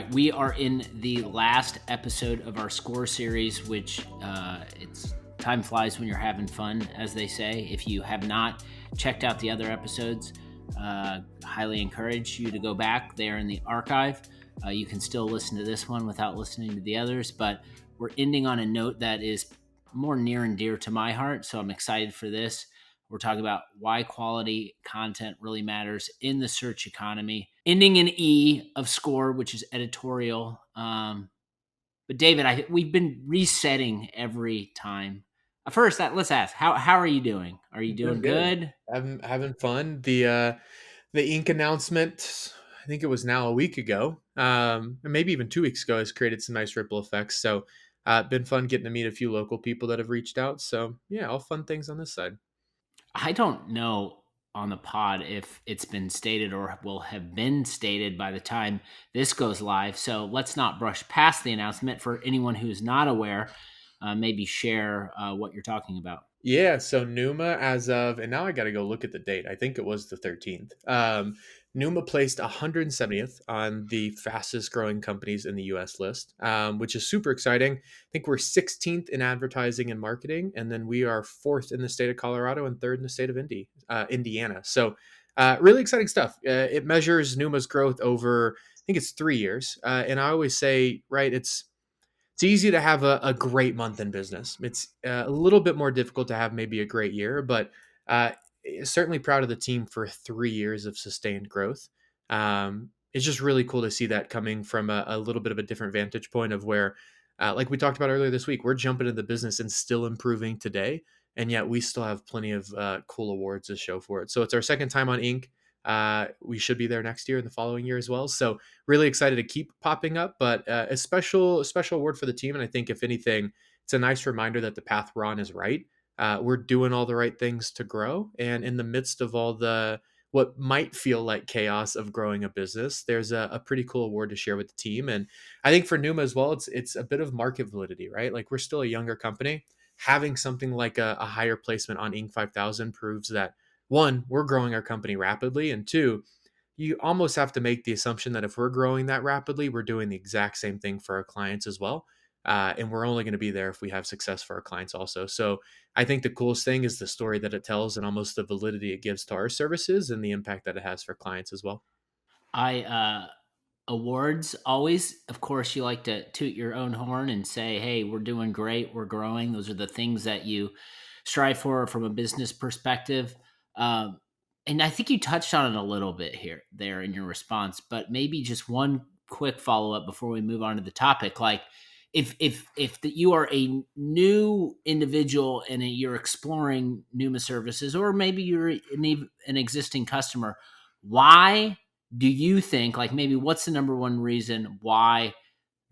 right, we are in the last episode of our score series, which it's time flies when you're having fun, as they say. If you have not checked out the other episodes, highly encourage you to go back. They are in the archive. You can still listen to this one without listening to the others, but we're ending on a note that is more near and dear to my heart, so I'm excited for this. We're talking about why quality content really matters in the search economy. Ending in E of score, which is editorial. But David, we've been resetting every time. First, let's ask how are you doing? Are you Doing doing good. good? Having fun. The ink announcement, I think it was now a week ago, and maybe even 2 weeks ago, has created some nice ripple effects. So, been fun getting to meet a few local people that have reached out. So, yeah, all fun things on this side. I don't know on the pod if it's been stated or will have been stated by the time this goes live. So let's not brush past the announcement. For anyone who's not aware, maybe share what you're talking about. Yeah, so Pneuma, as of, and now I got to go look at the date. I think it was the 13th. Pneuma placed 170th on the fastest growing companies in the US list, which is super exciting. I think we're 16th in advertising and marketing, and then we are fourth in the state of Colorado and third in the state of Indiana. So, really exciting stuff. It measures Pneuma's growth over, I think it's 3 years. And I always say, right, it's easy to have a great month in business. It's a little bit more difficult to have maybe a great year, but uh, certainly proud of the team for 3 years of sustained growth. It's just really cool to see that coming from a little bit of a different vantage point of where, like we talked about earlier this week, we're jumping into the business and still improving today. And yet we still have plenty of cool awards to show for it. So it's our second time on Inc. We should be there next year and the following year as well. So really excited to keep popping up, but a special award for the team. And I think if anything, it's a nice reminder that the path we're on is right. We're doing all the right things to grow, and in the midst of all the what might feel like chaos of growing a business, there's a pretty cool award to share with the team. And I think for Numa as well, it's a bit of market validity, right? Like we're still a younger company. Having something like a higher placement on Inc. 5000 proves that one, we're growing our company rapidly, and two, you almost have to make the assumption that if we're growing that rapidly, we're doing the exact same thing for our clients as well. And we're only going to be there if we have success for our clients also. So I think the coolest thing is the story that it tells and almost the validity it gives to our services and the impact that it has for clients as well. I Awards always, of course, you like to toot your own horn and say, "Hey, we're doing great, we're growing." Those are the things that you strive for from a business perspective. Um, and I think you touched on it a little bit here, there in your response, but maybe just one quick follow up before we move on to the topic. Like, if you are a new individual and you're exploring Numa services, or maybe you're an existing customer, why do you think, like, maybe what's the number one reason why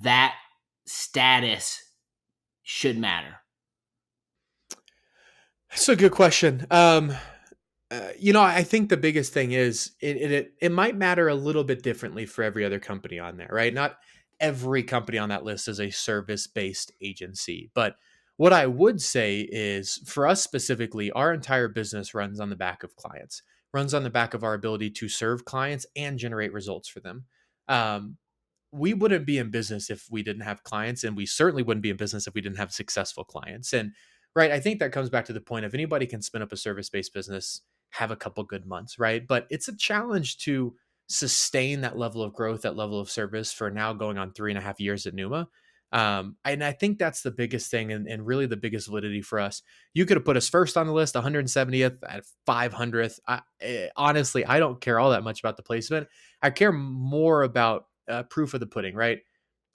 that status should matter? That's a good question. I think the biggest thing is it might matter a little bit differently for every other company on there, right? Not every company on that list is a service based agency, but what I would say is for us specifically, our entire business runs on the back of clients, runs on the back of our ability to serve clients and generate results for them. Um, we wouldn't be in business if we didn't have clients, and we certainly wouldn't be in business if we didn't have successful clients. And right, I think that comes back to the point of anybody can spin up a service-based business, have a couple good months, right? But it's a challenge to sustain that level of growth, that level of service for now going on 3.5 years at Numa. And I think that's the biggest thing, and really the biggest validity for us. You could have put us first on the list, 170th at 500th. Honestly, I don't care all that much about the placement. I care more about proof of the pudding, right?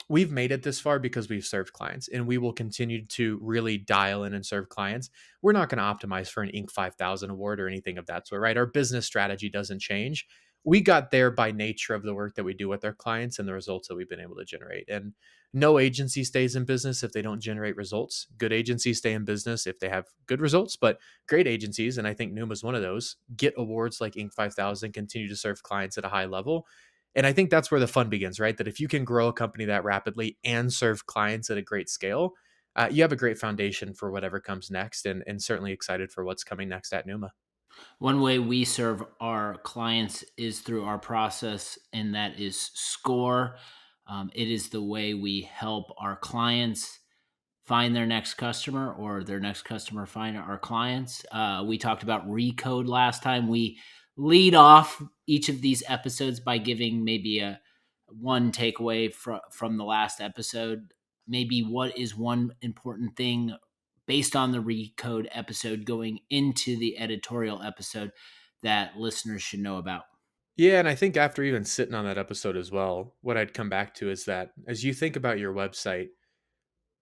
We've made it this far because we've served clients, and we will continue to really dial in and serve clients. We're not going to optimize for an Inc. 5000 award or anything of that sort, right? Our business strategy doesn't change. We got there by nature of the work that we do with our clients and the results that we've been able to generate. And no agency stays in business if they don't generate results. Good agencies stay in business if they have good results, but great agencies, and I think Numa is one of those, get awards like Inc. 5000, continue to serve clients at a high level. And I think that's where the fun begins, right? That if you can grow a company that rapidly and serve clients at a great scale, you have a great foundation for whatever comes next, and certainly excited for what's coming next at Numa. One way we serve our clients is through our process, and that is SCORE. It is the way we help our clients find their next customer, or their next customer find our clients. We talked about recode last time. We lead off each of these episodes by giving maybe a one takeaway from the last episode. Maybe what is one important thing based on the recode episode going into the editorial episode that listeners should know about. Yeah, and I think after even sitting on that episode as well, what I'd come back to is that as you think about your website,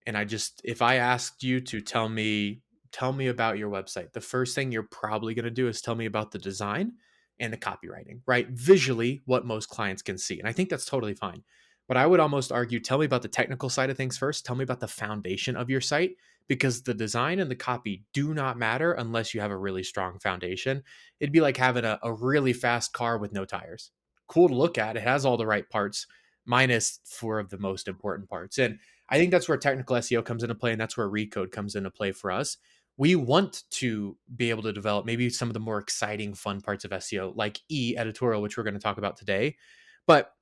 and I just if I asked you to tell me about your website, the first thing you're probably going to do is tell me about the design and the copywriting, right? Visually what most clients can see. And I think that's totally fine. But I would almost argue tell me about the technical side of things first. Tell me about the foundation of your site, because the design and the copy do not matter unless you have a really strong foundation. It'd be like having a really fast car with no tires. Cool to look at. It has all the right parts, minus four of the most important parts. And I think that's where technical SEO comes into play, and that's where Recode comes into play for us. We want to be able to develop maybe some of the more exciting, fun parts of SEO, like editorial, which we're going to talk about today. But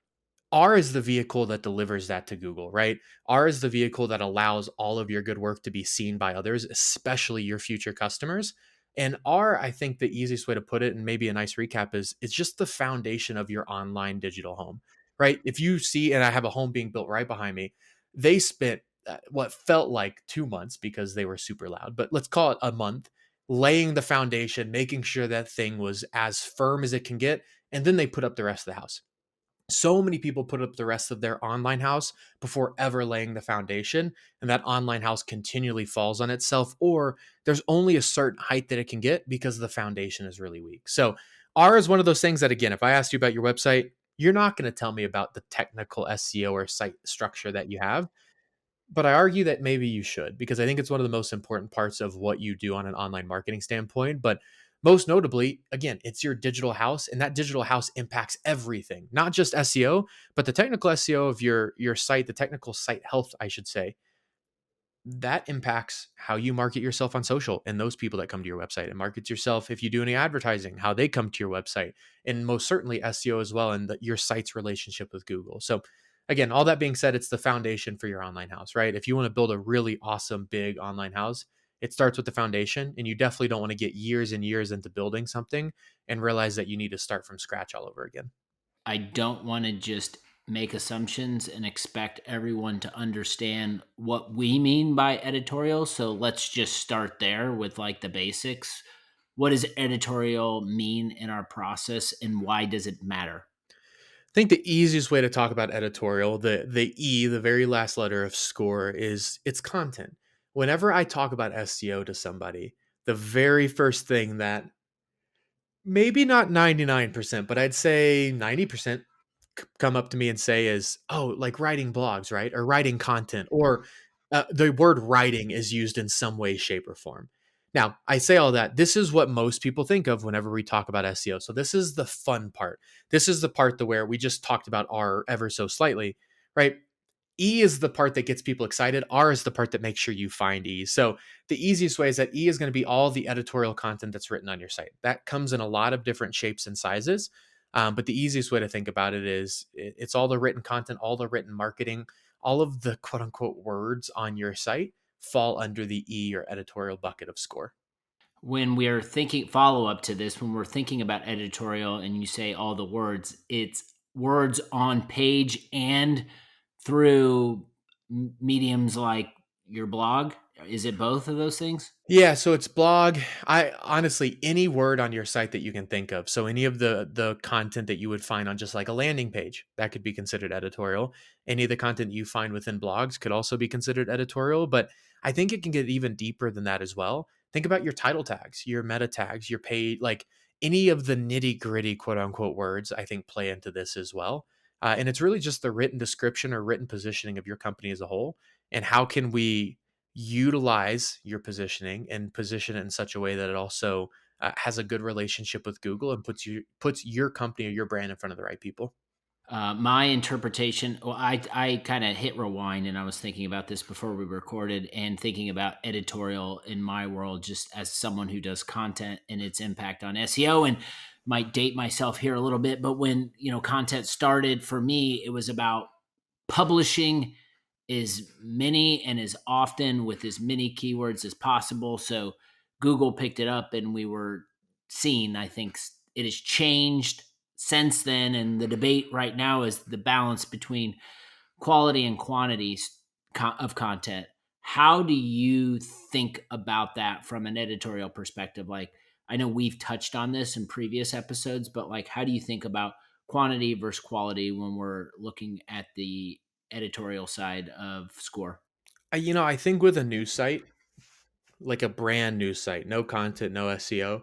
R is the vehicle that delivers that to Google, right? R is the vehicle that allows all of your good work to be seen by others, especially your future customers. And R, I think the easiest way to put it, and maybe a nice recap, is it's just the foundation of your online digital home, right? If you see, and I have a home being built right behind me, they spent what felt like 2 months because they were super loud, but let's call it a month, laying the foundation, making sure that thing was as firm as it can get. And then they put up the rest of the house. So many people put up the rest of their online house before ever laying the foundation, and that online house continually falls on itself, or there's only a certain height that it can get because the foundation is really weak. So R is one of those things that, again, if I asked you about your website, you're not going to tell me about the technical SEO or site structure that you have, but I argue that maybe you should, because I think it's one of the most important parts of what you do on an online marketing standpoint. But most notably, again, it's your digital house, and that digital house impacts everything, not just SEO, but the technical SEO of your site, the technical site health, I should say, that impacts how you market yourself on social and those people that come to your website. It markets yourself if you do any advertising, how they come to your website, and most certainly SEO as well, and your site's relationship with Google. So again, all that being said, it's the foundation for your online house, right? If you want to build a really awesome big online house, it starts with the foundation, and you definitely don't want to get years and years into building something and realize that you need to start from scratch all over again. I don't want to just make assumptions and expect everyone to understand what we mean by editorial. So let's just start there with like the basics. What does editorial mean in our process, and why does it matter? I think the easiest way to talk about editorial, the E, the very last letter of score, is its content. Whenever I talk about SEO to somebody, the very first thing that maybe not 99%, but I'd say 90% come up to me and say is, oh, like writing blogs, right? Or writing content, or the word writing is used in some way, shape, or form. Now, I say all that. This is what most people think of whenever we talk about SEO. So this is the fun part. This is the part where we just talked about R ever so slightly, right? E is the part that gets people excited. R is the part that makes sure you find E. So the easiest way is that E is going to be all the editorial content that's written on your site. That comes in a lot of different shapes and sizes. But the easiest way to think about it is it's all the written content, all the written marketing, all of the quote unquote words on your site fall under the E or editorial bucket of score. When we're thinking follow up to this, when we're thinking about editorial and you say all the words, it's words on page and through mediums like your blog. Is it both of those things? Yeah, so it's blog. I honestly, any word on your site that you can think of. So any of the content that you would find on just like a landing page, that could be considered editorial. Any of the content you find within blogs could also be considered editorial, but I think it can get even deeper than that as well. Think about your title tags, your meta tags, your paid, like any of the nitty-gritty quote unquote words, I think play into this as well. And it's really just the written description or written positioning of your company as a whole. And how can we utilize your positioning and position it in such a way that it also has a good relationship with Google and puts your company or your brand in front of the right people. My interpretation, well, I kind of hit rewind and I was thinking about this before we recorded, and thinking about editorial in my world just as someone who does content and its impact on SEO, and might date myself here a little bit, but when, content started for me, it was about publishing as many and as often with as many keywords as possible. So Google picked it up and we were seeing, I think it has changed since then. And the debate right now is the balance between quality and quantity of content. How do you think about that from an editorial perspective? Like, I know we've touched on this in previous episodes, but like, how do you think about quantity versus quality when we're looking at the editorial side of Score? I think with a news site, like a brand new site, no content, no SEO,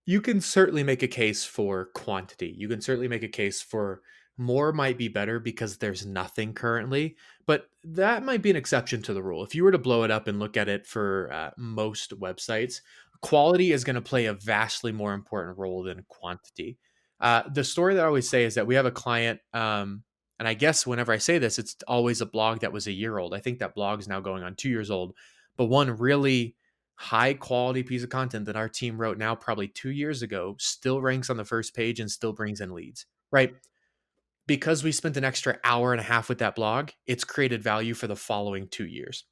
you can certainly make a case for quantity. You can certainly make a case for more might be better because there's nothing currently, but that might be an exception to the rule. If you were to blow it up and look at it for most websites, quality is going to play a vastly more important role than quantity. The story that I always say is that we have a client, and I guess whenever I say this, it's always a blog that was a year old. I think that blog is now going on 2 years old, but one really high quality piece of content that our team wrote now probably 2 years ago still ranks on the first page and still brings in leads, right? Because we spent an extra hour and a half with that blog, it's created value for the following 2 years.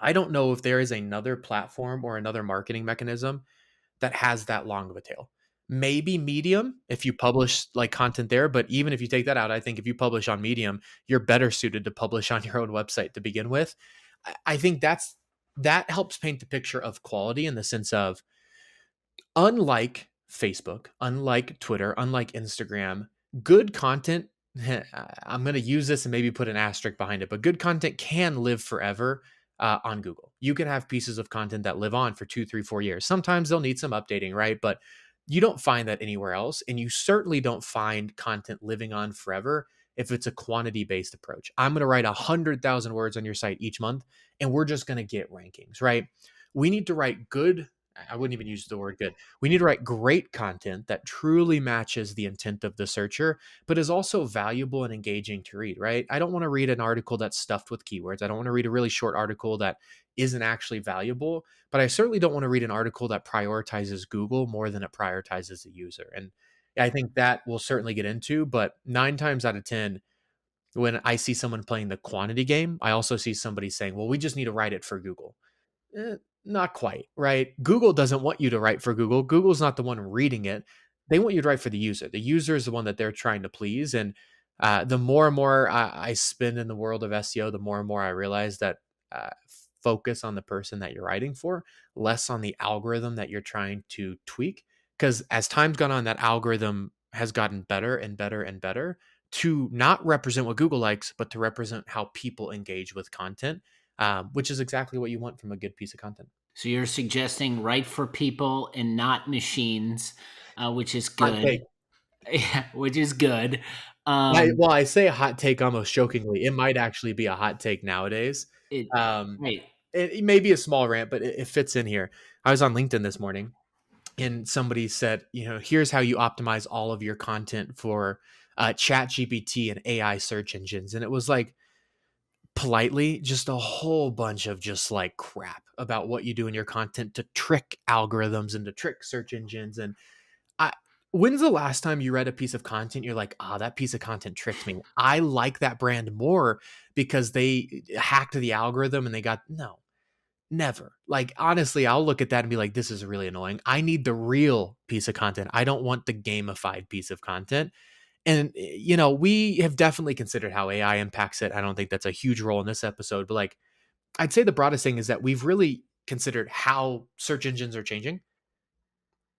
I don't know if there is another platform or another marketing mechanism that has that long of a tail. Maybe Medium if you publish like content there, but even if you take that out, I think if you publish on Medium, you're better suited to publish on your own website to begin with. I think that helps paint the picture of quality in the sense of, unlike Facebook, unlike Twitter, unlike Instagram, good content, I'm going to use this and maybe put an asterisk behind it, but good content can live forever on Google. You can have pieces of content that live on for 2, 3, 4 years. Sometimes they'll need some updating, right? But you don't find that anywhere else. And you certainly don't find content living on forever if it's a quantity based approach. I'm going to write 100,000 words on your site each month, and we're just going to get rankings, right? We need to write good. I wouldn't even use the word good. We need to write great content that truly matches the intent of the searcher, but is also valuable and engaging to read, right? I don't want to read an article that's stuffed with keywords. I don't want to read a really short article that isn't actually valuable, but I certainly don't want to read an article that prioritizes Google more than it prioritizes the user. And I think that we'll certainly get into, but 9 times out of 10, when I see someone playing the quantity game, I also see somebody saying, well, we just need to write it for Google. Not quite, right? Google doesn't want you to write for Google. Google's not the one reading it. They want you to write for the user. The user is the one that they're trying to please. And the more and more I spend in the world of SEO, the more and more I realize that uh, focus on the person that you're writing for, less on the algorithm that you're trying to tweak. Because as time's gone on, that algorithm has gotten better and better and better to not represent what Google likes, but to represent how people engage with content, which is exactly what you want from a good piece of content. So you're suggesting write for people and not machines, which is Hot good. take. Yeah, which is good. I, Um, well, I say a hot take almost jokingly. It might actually be a hot take nowadays. it Um, right. it may be a small rant, but it fits in here. I was on LinkedIn this morning, and somebody said, here's how you optimize all of your content for Chat GPT and AI search engines. And it was like, politely, just a whole bunch of just like crap about what you do in your content to trick algorithms and to trick search engines. And I, when's the last time you read a piece of content you're like, that piece of content tricked me? I like that brand more because they hacked the algorithm and they got no. Never. Like, honestly, I'll look at that and be like, this is really annoying. I need the real piece of content. I don't want the gamified piece of content. And, we have definitely considered how AI impacts it. I don't think that's a huge role in this episode, but like, I'd say the broadest thing is that we've really considered how search engines are changing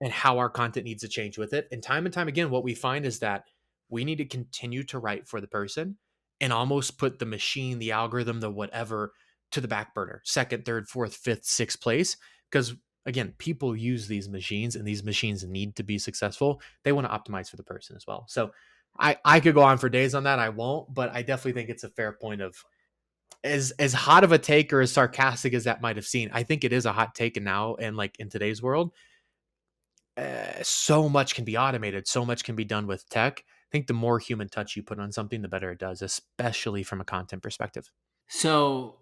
and how our content needs to change with it. And time again, what we find is that we need to continue to write for the person and almost put the machine, the algorithm, the whatever to the back burner, second, third, fourth, fifth, sixth place. Because again, people use these machines and these machines need to be successful. They want to optimize for the person as well. So I could go on for days on that. I won't, but I definitely think it's a fair point of, as hot of a take or as sarcastic as that might have seemed, I think it is a hot take now and like in today's world so much can be automated, so much can be done with tech. I think the more human touch you put on something, the better it does, especially from a content perspective. So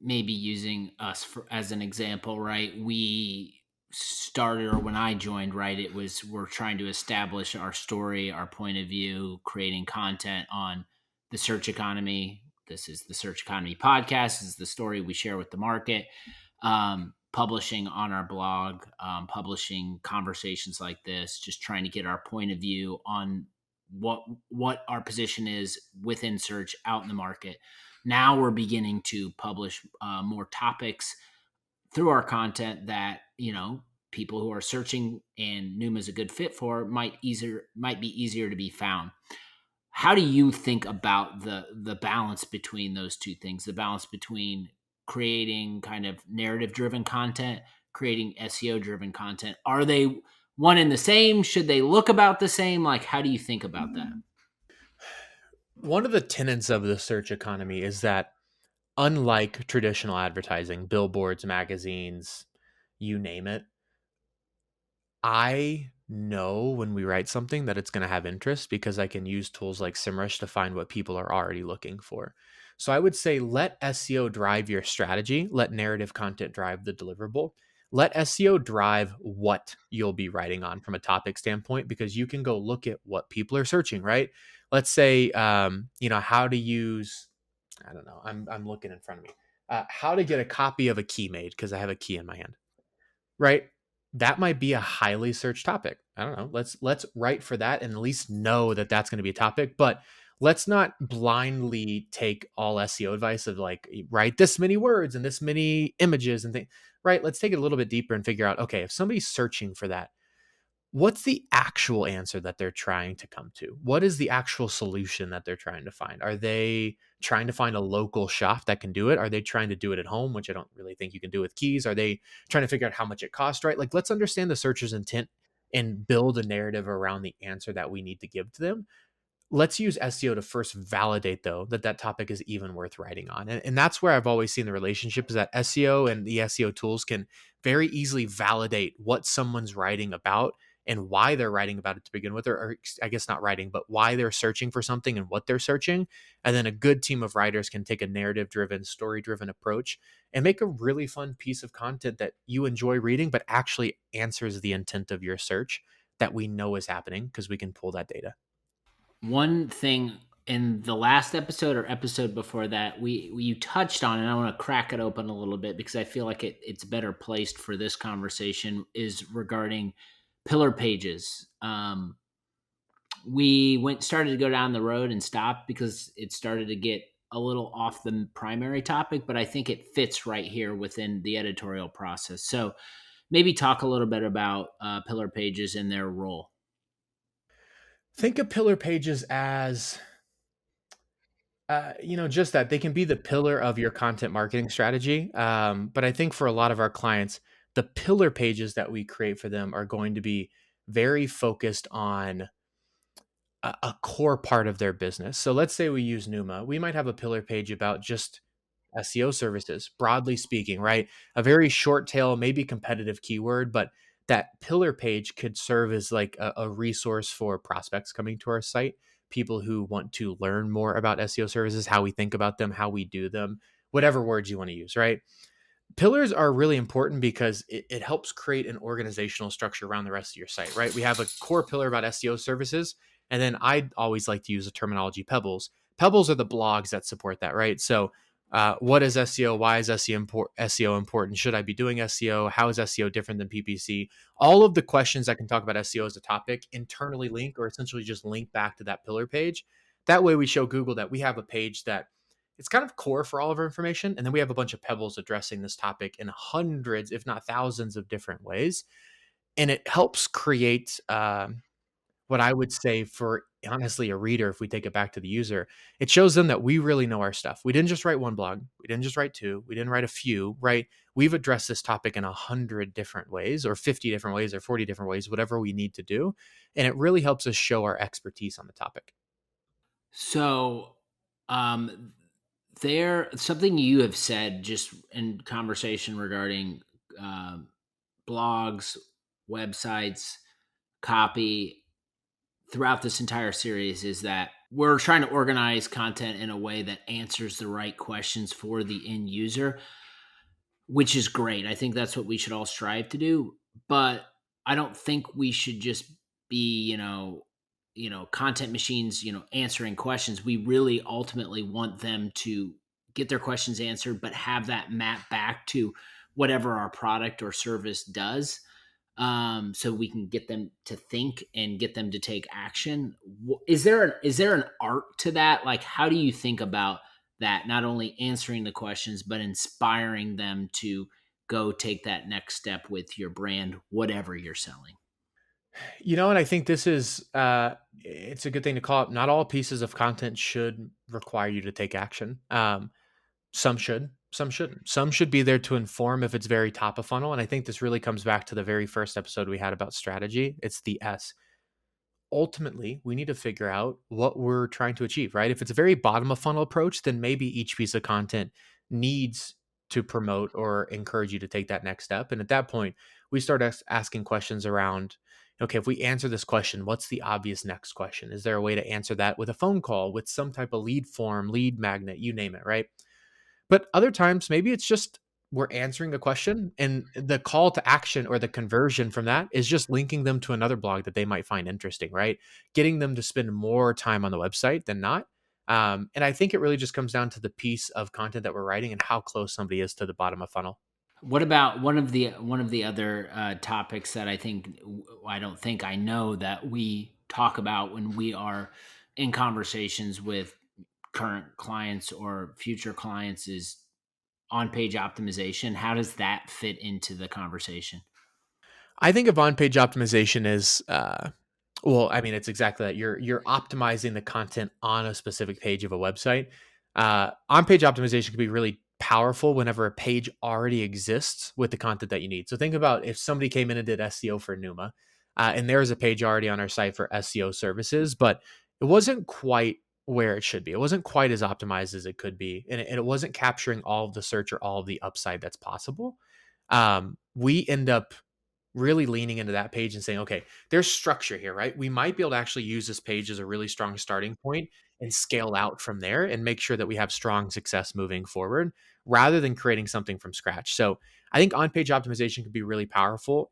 maybe using us as an example, right? We started, or when I joined, right, it was we're trying to establish our story, our point of view, creating content on the search economy. This is the Search Economy Podcast. This is the story we share with the market. Publishing on our blog, publishing conversations like this, just trying to get our point of view on what our position is within search out in the market. Now we're beginning to publish more topics through our content that people who are searching and Pneuma is a good fit for might be easier to be found. How do you think about the balance between those two things? The balance between creating kind of narrative driven content, creating SEO driven content. Are they one and the same? Should they look about the same? Like, how do you think about that? One of the tenets of the search economy is that, unlike traditional advertising, billboards, magazines, you name it, I know when we write something that it's going to have interest because I can use tools like SEMrush to find what people are already looking for. So I would say let SEO drive your strategy, let narrative content drive the deliverable. Let SEO drive what you'll be writing on from a topic standpoint, because you can go look at what people are searching, right? Let's say, how to use, I don't know, I'm looking in front of me, how to get a copy of a key made because I have a key in my hand, right? That might be a highly searched topic. I don't know. Let's write for that and at least know that that's going to be a topic. But let's not blindly take all SEO advice of like write this many words and this many images and things. Right? Let's take it a little bit deeper and figure out, okay, if somebody's searching for that, what's the actual answer that they're trying to come to? What is the actual solution that they're trying to find? Are they trying to find a local shop that can do it? Are they trying to do it at home, which I don't really think you can do with keys? Are they trying to figure out how much it costs, right? Like, let's understand the searcher's intent and build a narrative around the answer that we need to give to them. Let's use SEO to first validate, though, that that topic is even worth writing on. And that's where I've always seen the relationship, is that SEO and the SEO tools can very easily validate what someone's writing about and why they're writing about it to begin with, or I guess not writing, but why they're searching for something and what they're searching. And then a good team of writers can take a narrative driven, story driven approach and make a really fun piece of content that you enjoy reading, but actually answers the intent of your search that we know is happening because we can pull that data. One thing in the last episode or episode before that, we you touched on, and I want to crack it open a little bit because I feel like it's better placed for this conversation, is regarding pillar pages. We started to go down the road and stopped because it started to get a little off the primary topic, but I think it fits right here within the editorial process. So maybe talk a little bit about pillar pages and their role. Think of pillar pages as just that they can be the pillar of your content marketing strategy. But I think for a lot of our clients, the pillar pages that we create for them are going to be very focused on a core part of their business. So let's say we use Numa. We might have a pillar page about just SEO services, broadly speaking, right? A very short tail, maybe competitive keyword, but that pillar page could serve as like a resource for prospects coming to our site, people who want to learn more about SEO services, how we think about them, how we do them, whatever words you want to use, right? Pillars are really important because it helps create an organizational structure around the rest of your site, right? We have a core pillar about SEO services. And then I always like to use the terminology pebbles. Pebbles are the blogs that support that, right? So, what is SEO? Why is SEO important? Should I be doing SEO? How is SEO different than PPC? All of the questions that can talk about SEO as a topic internally link, or essentially just link back to that pillar page. That way we show Google that we have a page that it's kind of core for all of our information. And then we have a bunch of pebbles addressing this topic in hundreds, if not thousands of different ways. And it helps create what I would say for honestly a reader, if we take it back to the user, it shows them that we really know our stuff. We didn't just write one blog. We didn't just write two. We didn't write a few, right? We've addressed this topic in 100 different ways, or 50 different ways, or 40 different ways, whatever we need to do. And it really helps us show our expertise on the topic. So, there something you have said just in conversation regarding um blogs, websites, copy throughout this entire series is that we're trying to organize content in a way that answers the right questions for the end user, which is great. I think that's what we should all strive to do. But I don't think we should just be, content machines, answering questions. We really ultimately want them to get their questions answered, but have that map back to whatever our product or service does, so we can get them to think and get them to take action. Is there an art to that? Like, how do you think about that? Not only answering the questions, but inspiring them to go take that next step with your brand, whatever you're selling. And I think this is it's a good thing to call it. Not all pieces of content should require you to take action. Some should, some shouldn't. Some should be there to inform if it's very top of funnel. And I think this really comes back to the very first episode we had about strategy. It's the S. Ultimately, we need to figure out what we're trying to achieve, right? If it's a very bottom of funnel approach, then maybe each piece of content needs to promote or encourage you to take that next step. And at that point, we start asking questions around, okay, if we answer this question, what's the obvious next question? Is there a way to answer that with a phone call, with some type of lead form, lead magnet, you name it, right? But other times, maybe it's just we're answering a question and the call to action or the conversion from that is just linking them to another blog that they might find interesting, right? Getting them to spend more time on the website than not. And I think it really just comes down to the piece of content that we're writing and how close somebody is to the bottom of funnel. What about one of the other topics that I don't think I know that we talk about when we are in conversations with current clients or future clients is on page optimization. How does that fit into the conversation? I think of on-page optimization is well, I mean, it's exactly that. You're optimizing the content on a specific page of a website. On-page optimization can be really powerful whenever a page already exists with the content that you need. So think about if somebody came in and did SEO for Pneuma, and there is a page already on our site for SEO services, but it wasn't quite where it should be. It wasn't quite as optimized as it could be, and it wasn't capturing all of the search or all of the upside that's possible. We end up really leaning into that page and saying, okay, there's structure here, right? We might be able to actually use this page as a really strong starting point and scale out from there and make sure that we have strong success moving forward rather than creating something from scratch. So I think on page optimization can be really powerful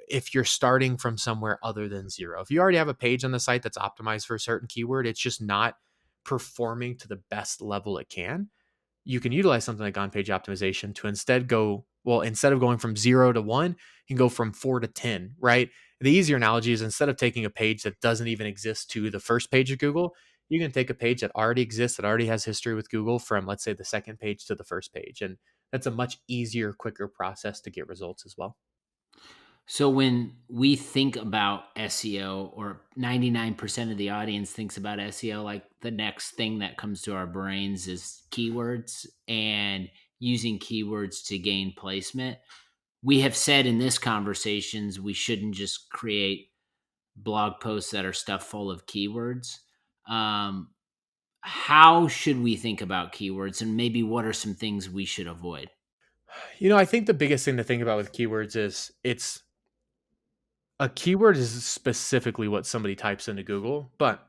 if you're starting from somewhere other than zero. If you already have a page on the site that's optimized for a certain keyword, it's just not performing to the best level it can, you can utilize something like on page optimization to instead of going from 0 to 1, you can go from 4 to 10, right? The easier analogy is instead of taking a page that doesn't even exist to the first page of Google, you can take a page that already exists, that already has history with Google from, let's say, the second page to the first page. And that's a much easier, quicker process to get results as well. So when we think about SEO, or 99% of the audience thinks about SEO, like the next thing that comes to our brains is keywords and using keywords to gain placement. We have said in this conversations we shouldn't just create blog posts that are stuffed full of keywords. Um, how should we think about keywords, and maybe what are some things we should avoid? I think the biggest thing to think about with keywords is it's a keyword is specifically what somebody types into Google, but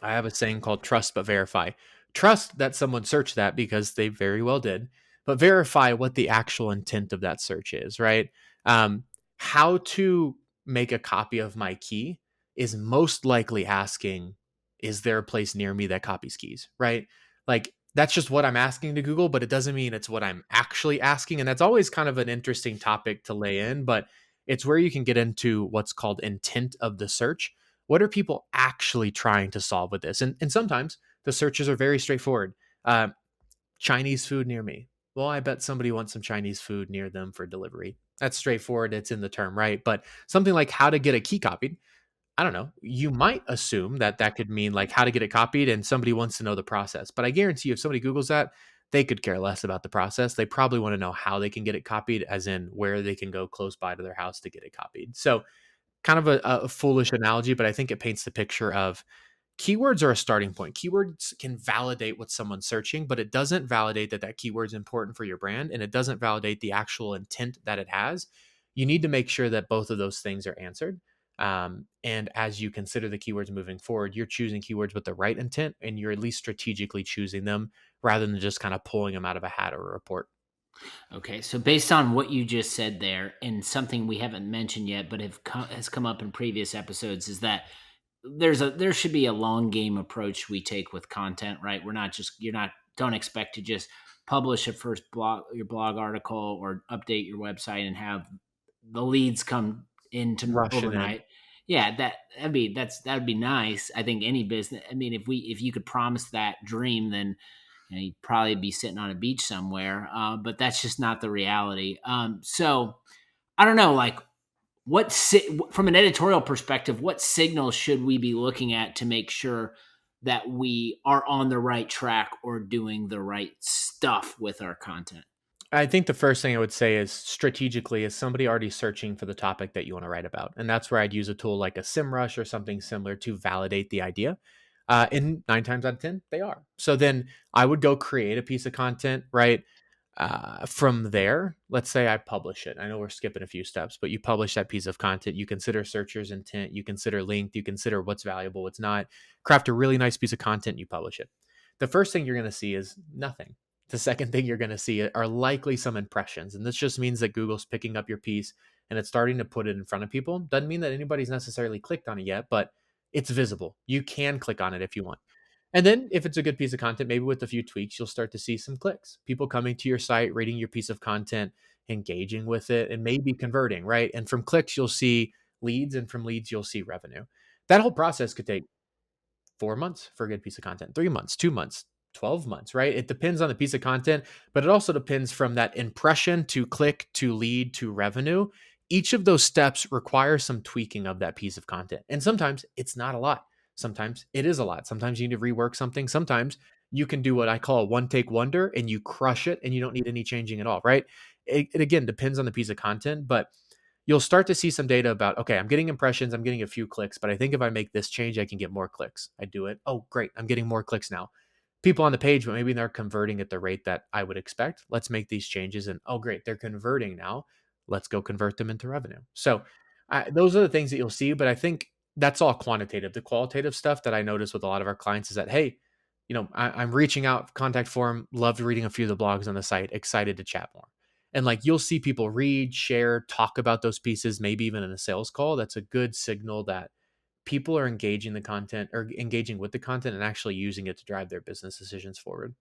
I have a saying called trust but verify. Trust that someone searched that because they very well did, but verify what the actual intent of that search is, right? Um, how to make a copy of my key is most likely asking, is there a place near me that copies keys, right? Like that's just what I'm asking to Google, but it doesn't mean it's what I'm actually asking. And that's always kind of an interesting topic to lay in, but it's where you can get into what's called intent of the search. What are people actually trying to solve with this? And sometimes the searches are very straightforward. Uh, Chinese food near me. Well, I bet somebody wants some Chinese food near them for delivery. That's straightforward. It's in the term, right? But something like how to get a key copied, I don't know. You might assume that that could mean like how to get it copied and somebody wants to know the process. But I guarantee you, if somebody Googles that, they could care less about the process. They probably want to know how they can get it copied, as in where they can go close by to their house to get it copied. So, kind of a foolish analogy, but I think it paints the picture of keywords are a starting point. Keywords can validate what someone's searching, but it doesn't validate that that keyword is important for your brand, and it doesn't validate the actual intent that it has. You need to make sure that both of those things are answered. And as you consider the keywords moving forward, you're choosing keywords with the right intent, and you're at least strategically choosing them rather than just kind of pulling them out of a hat or a report. Okay, so based on what you just said there, and something we haven't mentioned yet, but has come up in previous episodes, is that there should be a long game approach we take with content, right? We're not just you're not don't expect to just publish a first your blog article or update your website and have the leads come into Rushing in. overnight. Yeah, that'd be nice. I think any business. I mean, if you could promise that dream, then you'd probably be sitting on a beach somewhere. But that's just not the reality. So I don't know, like from an editorial perspective, what signals should we be looking at to make sure that we are on the right track or doing the right stuff with our content? I think the first thing I would say is strategically, is somebody already searching for the topic that you want to write about? And that's where I'd use a tool like a SIMrush or something similar to validate the idea. And 9 times out of 10, they are. So then I would go create a piece of content, right? From there, let's say I publish it. I know we're skipping a few steps, but you publish that piece of content. You consider searchers' intent. You consider length. You consider what's valuable, what's not. Craft a really nice piece of content. You publish it. The first thing you're going to see is nothing. The second thing you're going to see are likely some impressions. And this just means that Google's picking up your piece and it's starting to put it in front of people. Doesn't mean that anybody's necessarily clicked on it yet, but it's visible. You can click on it if you want. And then if it's a good piece of content, maybe with a few tweaks, you'll start to see some clicks. People coming to your site, reading your piece of content, engaging with it, and maybe converting, right? And from clicks, you'll see leads, and from leads, you'll see revenue. That whole process could take 4 months for a good piece of content, 3 months, 2 months, 12 months, right? It depends on the piece of content, but it also depends from that impression to click to lead to revenue. Each of those steps requires some tweaking of that piece of content. And sometimes it's not a lot. Sometimes it is a lot. Sometimes you need to rework something. Sometimes you can do what I call a one take wonder and you crush it and you don't need any changing at all, right? It again depends on the piece of content, but you'll start to see some data about, okay, I'm getting impressions, I'm getting a few clicks, but I think if I make this change, I can get more clicks. I do it. Oh, great. I'm getting more clicks now. People on the page, but maybe they're converting at the rate that I would expect. Let's make these changes. And oh, great. They're converting now. Let's go convert them into revenue. So those are the things that you'll see. But I think that's all quantitative. The qualitative stuff that I notice with a lot of our clients is that, hey, I'm reaching out, contact form, loved reading a few of the blogs on the site, excited to chat more. And like you'll see people read, share, talk about those pieces, maybe even in a sales call. That's a good signal that people are engaging the content or engaging with the content and actually using it to drive their business decisions forward.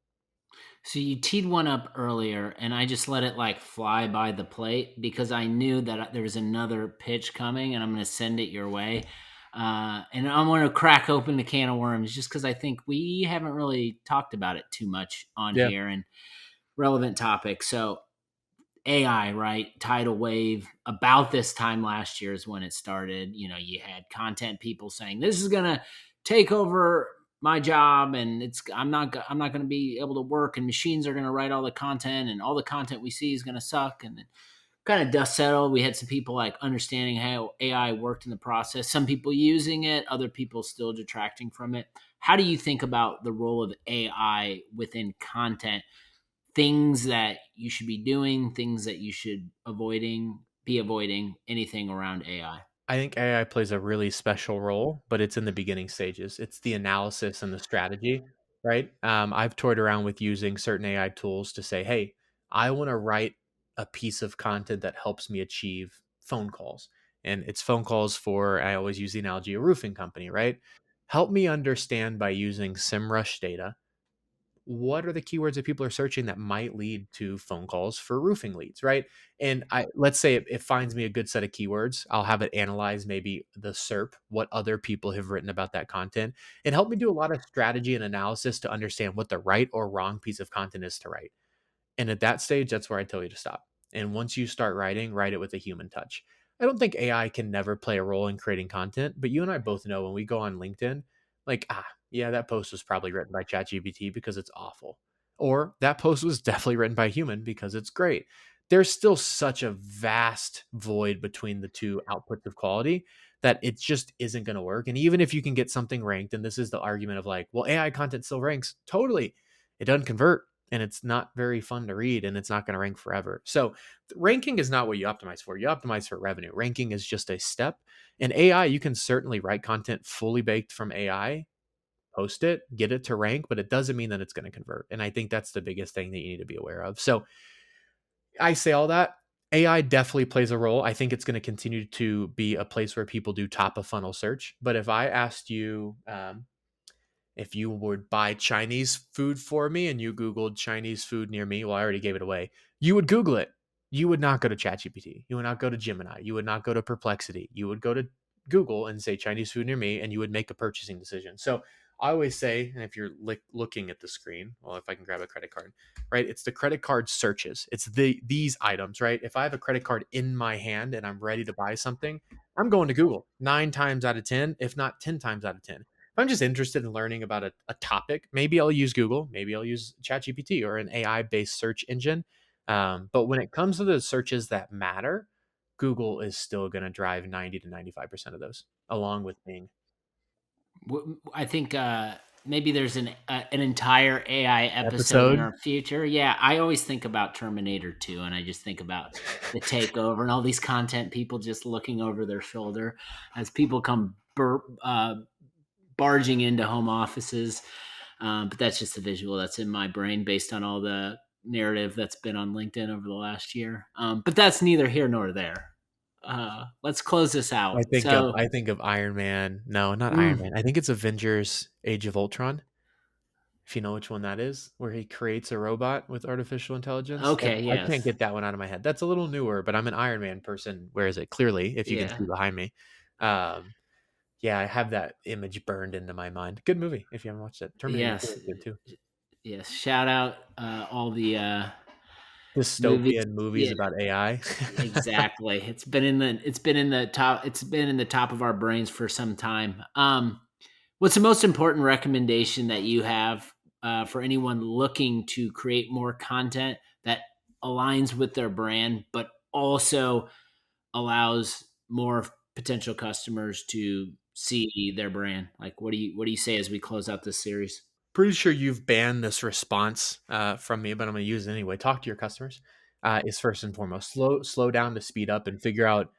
So you teed one up earlier, and I just let it like fly by the plate because I knew that there was another pitch coming, and I'm going to send it your way. And I want to crack open the can of worms just because I think we haven't really talked about it too much on Yeah. here and relevant topics. So AI, right? Tidal wave. About this time last year is when it started. You had content people saying this is gonna take over my job, and I'm not gonna be able to work, and machines are gonna write all the content, and all the content we see is gonna suck. And then kind of dust settled. We had some people like understanding how AI worked in the process. Some people using it, other people still detracting from it. How do you think about the role of AI within content? Things that you should be doing, things that you should be avoiding, anything around AI. I think AI plays a really special role, but it's in the beginning stages. It's the analysis and the strategy, right? I've toyed around with using certain AI tools to say, hey, I want to write a piece of content that helps me achieve phone calls. And it's phone calls for, I always use the analogy, a roofing company, right? Help me understand by using SIMrush data what are the keywords that people are searching that might lead to phone calls for roofing leads, right? And let's say it finds me a good set of keywords. I'll have it analyze maybe the SERP, what other people have written about that content, and help me do a lot of strategy and analysis to understand what the right or wrong piece of content is to write. And at that stage, that's where I tell you to stop. And once you start writing, write it with a human touch. I don't think AI can never play a role in creating content, but you and I both know when we go on LinkedIn, like, yeah, that post was probably written by ChatGPT because it's awful. Or that post was definitely written by a human because it's great. There's still such a vast void between the two outputs of quality that it just isn't going to work. And even if you can get something ranked, and this is the argument of like, well, AI content still ranks, totally. It doesn't convert and it's not very fun to read and it's not going to rank forever. So ranking is not what you optimize for. You optimize for revenue. Ranking is just a step. In AI, you can certainly write content fully baked from AI, post it, get it to rank, but it doesn't mean that it's going to convert. And I think that's the biggest thing that you need to be aware of. So I say all that. AI definitely plays a role. I think it's going to continue to be a place where people do top of funnel search. But if I asked you, if you would buy Chinese food for me and you Googled Chinese food near me, well, I already gave it away. You would Google it. You would not go to ChatGPT. You would not go to Gemini. You would not go to Perplexity. You would go to Google and say Chinese food near me, and you would make a purchasing decision. So I always say, and if you're looking at the screen, well, if I can grab a credit card, right? It's the credit card searches. It's these items, right? If I have a credit card in my hand and I'm ready to buy something, I'm going to Google 9 times out of 10, if not 10 times out of 10. If I'm just interested in learning about a topic, maybe I'll use Google, maybe I'll use ChatGPT or an AI based search engine. But when it comes to the searches that matter, Google is still going to drive 90 to 95% of those, along with Bing. I think maybe there's an entire AI episode in Episode. our future. Yeah, I always think about Terminator 2, and I just think about the takeover and all these content people just looking over their shoulder as people come barging into home offices. But that's just the visual that's in my brain based on all the narrative that's been on LinkedIn over the last year. But that's neither here nor there. Let's close this out. So, I think of Iron Man. No, not Iron Man. I think it's Avengers Age of Ultron. If you know which one that is, where he creates a robot with artificial intelligence. okay, I can't yes. get that one out of my head. That's a little newer, but I'm an Iron Man person. Where is it? Clearly, if you can Yeah. see behind me. Um, yeah, I have that image burned into my mind. Good movie. If you haven't watched it, Terminator 2 Yes. is good too. Yes. Shout out all the movies. Dystopian movies Yeah, about AI. exactly. It's been in the top of our brains for some time. What's the most important recommendation that you have for anyone looking to create more content that aligns with their brand, but also allows more potential customers to see their brand? Like, what do you say as we close out this series? Pretty sure you've banned this response from me, but I'm going to use it anyway. Talk to your customers is first and foremost. Slow down to speed up and figure out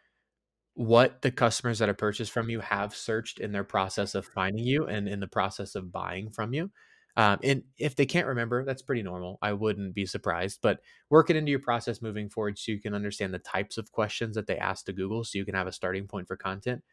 what the customers that have purchased from you have searched in their process of finding you and in the process of buying from you. And if they can't remember, that's pretty normal. I wouldn't be surprised, but work it into your process moving forward so you can understand the types of questions that they ask to Google so you can have a starting point for content.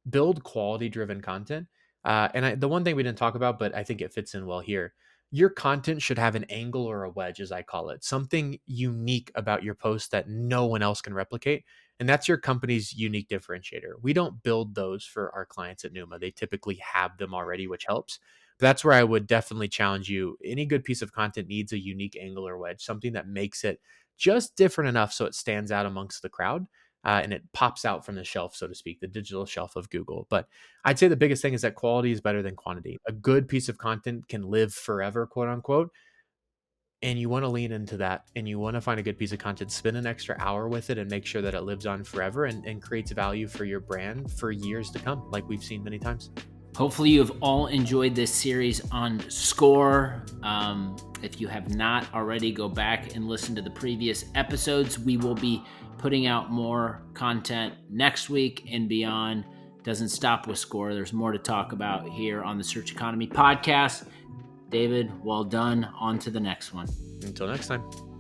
Build quality driven content. The one thing we didn't talk about, but I think it fits in well here, your content should have an angle or a wedge, as I call it, something unique about your post that no one else can replicate. And that's your company's unique differentiator. We don't build those for our clients at Pneuma. They typically have them already, which helps. But that's where I would definitely challenge you. Any good piece of content needs a unique angle or wedge, something that makes it just different enough so it stands out amongst the crowd and it pops out from the shelf, so to speak, the digital shelf of Google. But I'd say the biggest thing is that quality is better than quantity. A good piece of content can live forever, quote unquote, and you want to lean into that and you want to find a good piece of content, spend an extra hour with it and make sure that it lives on forever and creates value for your brand for years to come, like we've seen many times. Hopefully, you have all enjoyed this series on Score. If you have not already, go back and listen to the previous episodes. We will be putting out more content next week and beyond. Doesn't stop with Score. There's more to talk about here on the Search Economy podcast. David, well done. On to the next one. Until next time.